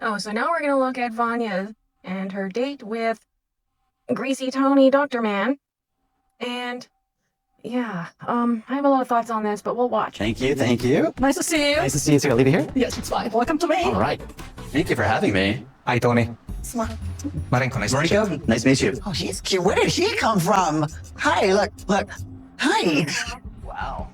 Oh, so now we're gonna look at Vanya and her date with Greasy Tony Doctor Man. And yeah, I have a lot of thoughts on this, but we'll watch. Thank you, thank you. Nice to see you. Nice to see you too. I'll leave you here. Yes, it's fine. Welcome to me. All right. Thank you for having me. Hi, Tony. Marenko, nice to meet you. Mariko, nice to meet you. Oh, he's cute. Where did he come from? Hi, look. Hi. Wow.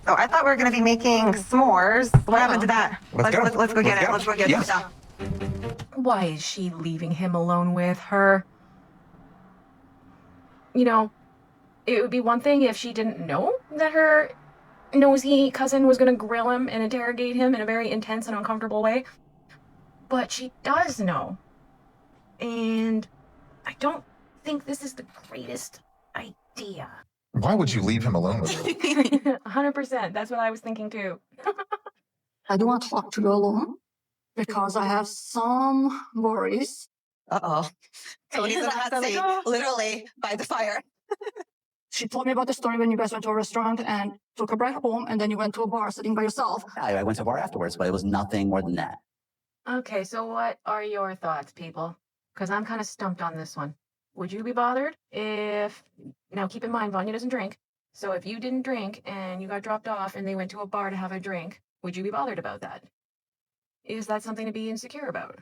So I thought we were going to be making s'mores. What happened to that? Let's go. Let's go get it. Let's go get Yeah. some stuff. Why is she leaving him alone with her? You know, it would be one thing if she didn't know that her nosy cousin was gonna grill him and interrogate him in a very intense and uncomfortable way. But she does know. And I don't think this is the greatest idea. Why would you leave him alone with her? 100%. That's what I was thinking too. I do want to talk to you alone because I have some worries. Uh-oh. Tony's in the hot Like, seat, oh. literally by the fire. She told me about the story when you guys went to a restaurant and took a break home, and then you went to a bar sitting by yourself. I went to a bar afterwards, but it was nothing more than that. Okay, so what are your thoughts, people? Because I'm kind of stumped on this one. Would you be bothered if... Now, keep in mind, Vanya doesn't drink. So if you didn't drink and you got dropped off and they went to a bar to have a drink, would you be bothered about that? Is that something to be insecure about?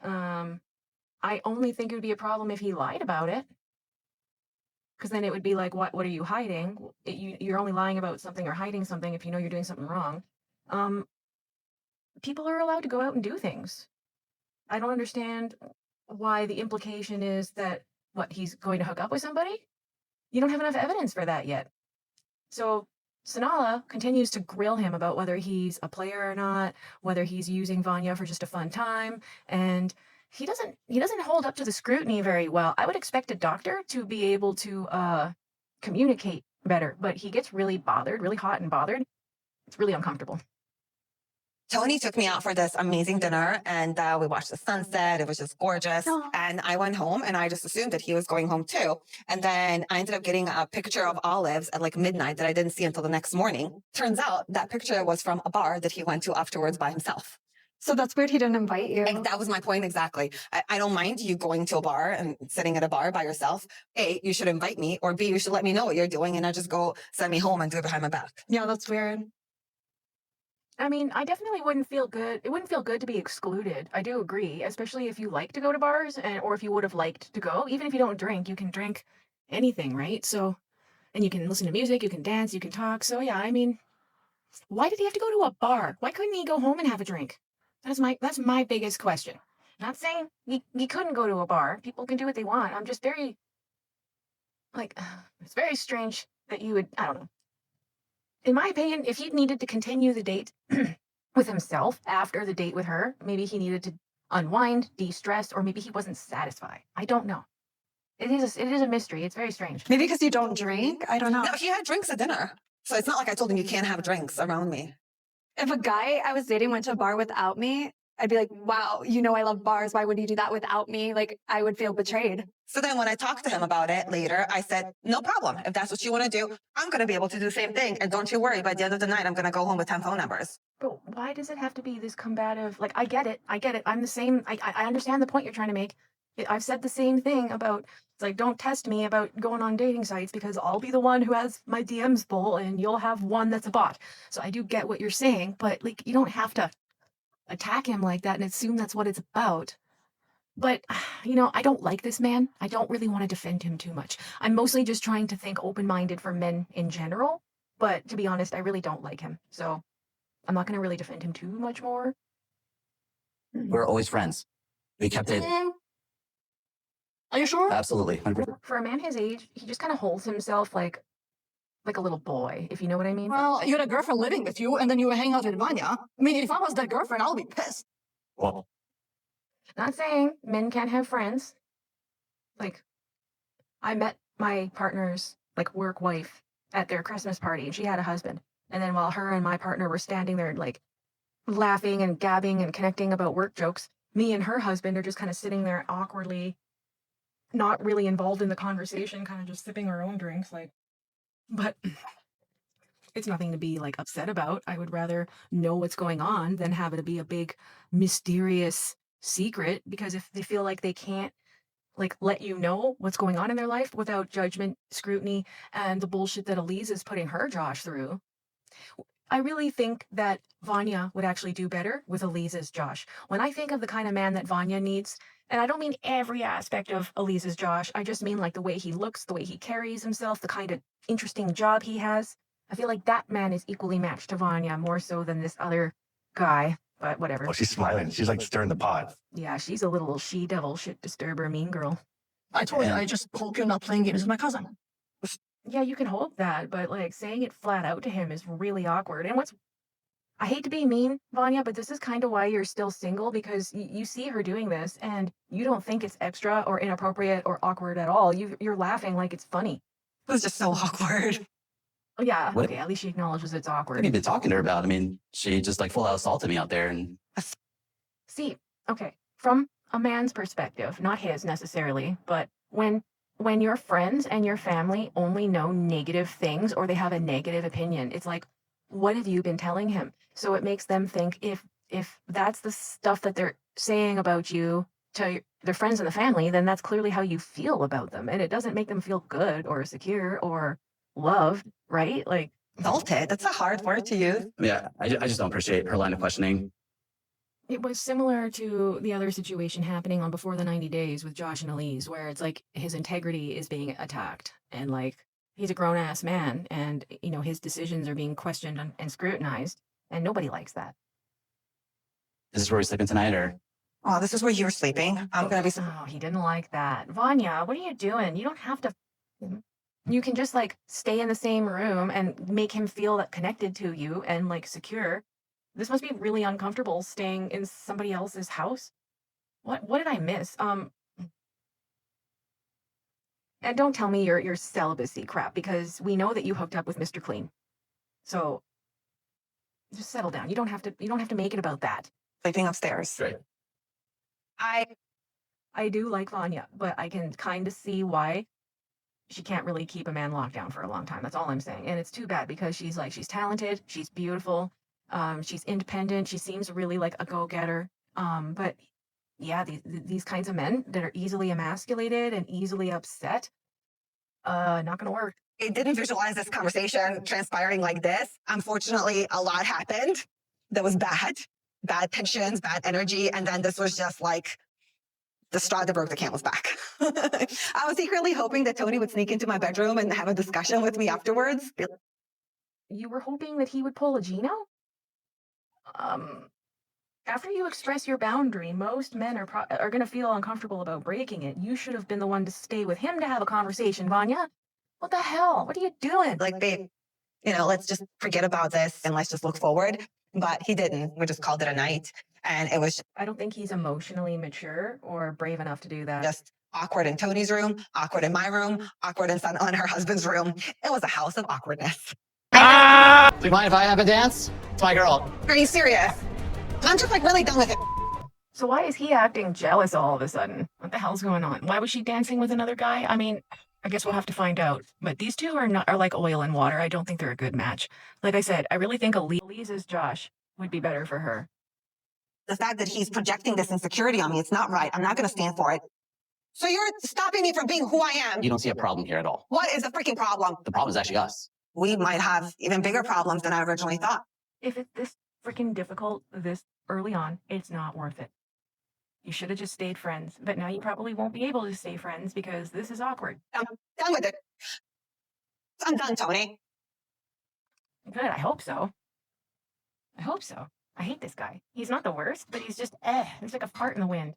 I only think it would be a problem if he lied about it. Because then it would be like, what are you hiding? You're only lying about something or hiding something if you know you're doing something wrong. People are allowed to go out and do things. I don't understand why the implication is that, he's going to hook up with somebody? You don't have enough evidence for that yet. So Sanala continues to grill him about whether he's a player or not, whether he's using Vanya for just a fun time, and he doesn't hold up to the scrutiny very well. I would expect a doctor to be able to communicate better, but he gets really bothered, really hot and bothered. It's really uncomfortable. Tony took me out for this amazing dinner, and we watched the sunset. It was just gorgeous. Oh. And I went home, and I just assumed that he was going home too. And then I ended up getting a picture of olives at like midnight that I didn't see until the next morning. Turns out that picture was from a bar that he went to afterwards by himself. So that's weird he didn't invite you. And that was my point exactly. I don't mind you going to a bar and sitting at a bar by yourself. A, you should invite me, or B, you should let me know what you're doing and not just go send me home and do it behind my back. Yeah, that's weird. I mean, I definitely wouldn't feel good. It wouldn't feel good to be excluded. I do agree, especially if you like to go to bars or if you would have liked to go. Even if you don't drink, you can drink anything, right? So, and you can listen to music, you can dance, you can talk. So yeah, I mean, why did he have to go to a bar? Why couldn't he go home and have a drink? That's my biggest question. Not saying he couldn't go to a bar. People can do what they want. I'm just very, it's very strange that you would, I don't know. In my opinion, if he needed to continue the date with himself after the date with her, maybe he needed to unwind, de-stress, or maybe he wasn't satisfied. I don't know. It is a mystery. It's very strange. Maybe because you don't drink? I don't know. No, he had drinks at dinner. So it's not like I told him you can't have drinks around me. If a guy I was dating went to a bar without me, I'd be like, wow, you know I love bars. Why would you do that without me? Like, I would feel betrayed. So then when I talked to him about it later, I said, no problem. If that's what you want to do, I'm going to be able to do the same thing. And don't you worry, by the end of the night, I'm going to go home with 10 phone numbers. But why does it have to be this combative? Like, I get it. I'm the same. I understand the point you're trying to make. I've said the same thing about, it's like, don't test me about going on dating sites because I'll be the one who has my DMs full and you'll have one that's a bot. So I do get what you're saying, but like, you don't have to attack him like that and assume that's what it's about. But, I don't like this man. I don't really want to defend him too much. I'm mostly just trying to think open-minded for men in general. But to be honest, I really don't like him. So I'm not going to really defend him too much more. We're always friends. We kept it. Are you sure? Absolutely. 100%. For a man his age, he just kind of holds himself like a little boy, if you know what I mean. Well, you had a girlfriend living with you, and then you were hanging out with Vanya. I mean, if I was that girlfriend, I'll be pissed. Well, Not saying men can't have friends. Like, I met my partner's work wife at their Christmas party, and she had a husband. And then while her and my partner were standing there laughing and gabbing and connecting about work jokes, me and her husband are just kind of sitting there awkwardly, not really involved in the conversation, kind of just sipping our own drinks. But it's nothing to be like upset about. I would rather know what's going on than have it be a big mysterious secret, because if they feel like they can't like let you know what's going on in their life without judgment, scrutiny, and the bullshit that Elise is putting her Josh through, I really think that Vanya would actually do better with Elise's Josh. When I think of the kind of man that Vanya needs, and I don't mean every aspect of Elise's Josh, I just mean like the way he looks, the way he carries himself, the kind of interesting job he has. I feel like that man is equally matched to Vanya, more so than this other guy, but whatever. Oh, she's smiling. She's like stirring the pot. Yeah, she's a little she-devil, shit disturber, mean girl. I told you, I just hope you're not playing games with my cousin. Yeah, you can hope that, but like saying it flat out to him is really awkward. And I hate to be mean, Vanya, but this is kind of why you're still single, because you see her doing this and you don't think it's extra or inappropriate or awkward at all. You're laughing like it's funny. It was just so awkward. Oh, yeah, What- okay, at least she acknowledges it's What have awkward. you been talking to her about? I mean, she just like full out assaulted me out there, and See, okay, from a man's perspective, not his necessarily, but when your friends and your family only know negative things or they have a negative opinion, it's like, what have you been telling him? So it makes them think if that's the stuff that they're saying about you to their friends and the family, then that's clearly how you feel about them. And it doesn't make them feel good or secure or loved, right? Like, Salted. That's a hard word to use. yeah, I just don't appreciate her line of questioning. it was similar to the other situation happening on Before the 90 Days with Josh and Elise, where it's like his integrity is being attacked and like he's a grown ass man and, you know, his decisions are being questioned and scrutinized, and nobody likes that. Is this where we're sleeping tonight, or? Oh, this is where you're sleeping. I'm going to be. Oh, he didn't like that. Vanya, what are you doing? You don't have to. You can just like stay in the same room and make him feel that connected to you and like secure. This must be really uncomfortable staying in somebody else's house. What did I miss? And don't tell me your celibacy crap, because we know that you hooked up with Mr. Clean. So just settle down. You don't have to make it about that. Sleeping upstairs. Right. I do like Vanya, but I can kind of see why she can't really keep a man locked down for a long time. That's all I'm saying. And it's too bad, because she's talented, she's beautiful, she's independent, she seems really like a go-getter. But yeah, these kinds of men that are easily emasculated and easily upset, not gonna work. I didn't visualize this conversation transpiring like this. Unfortunately, a lot happened that was bad tensions, bad energy. And then this was just like the straw that broke the camel's back. I was secretly hoping that Tony would sneak into my bedroom and have a discussion with me afterwards. You were hoping that he would pull a Gino? After you express your boundary, most men are going to feel uncomfortable about breaking it. You should have been the one to stay with him to have a conversation, Vanya. What the hell? What are you doing? Like, babe, let's just forget about this and let's just look forward. But he didn't. We just called it a night. And it was I don't think he's emotionally mature or brave enough to do that. just awkward in Tony's room, awkward in my room, awkward in her husband's room. It was a house of awkwardness. Do you mind if I have a dance? It's my girl. Are you serious? I'm just like really done with it. So why is he acting jealous all of a sudden? What the hell's going on? Why was she dancing with another guy? I mean, I guess we'll have to find out. But these two are like oil and water. I don't think they're a good match. Like I said, I really think Elise's Josh would be better for her. The fact that he's projecting this insecurity on me, it's not right. I'm not going to stand for it. So you're stopping me from being who I am. You don't see a problem here at all. What is the freaking problem? The problem is actually us. We might have even bigger problems than I originally thought. If it's this freaking difficult this early on, it's not worth it. You should have just stayed friends. But now you probably won't be able to stay friends because this is awkward. I'm done with it. I'm done, Tony. Good, I hope so. I hope so. I hate this guy. He's not the worst, but he's just, it's like a fart in the wind.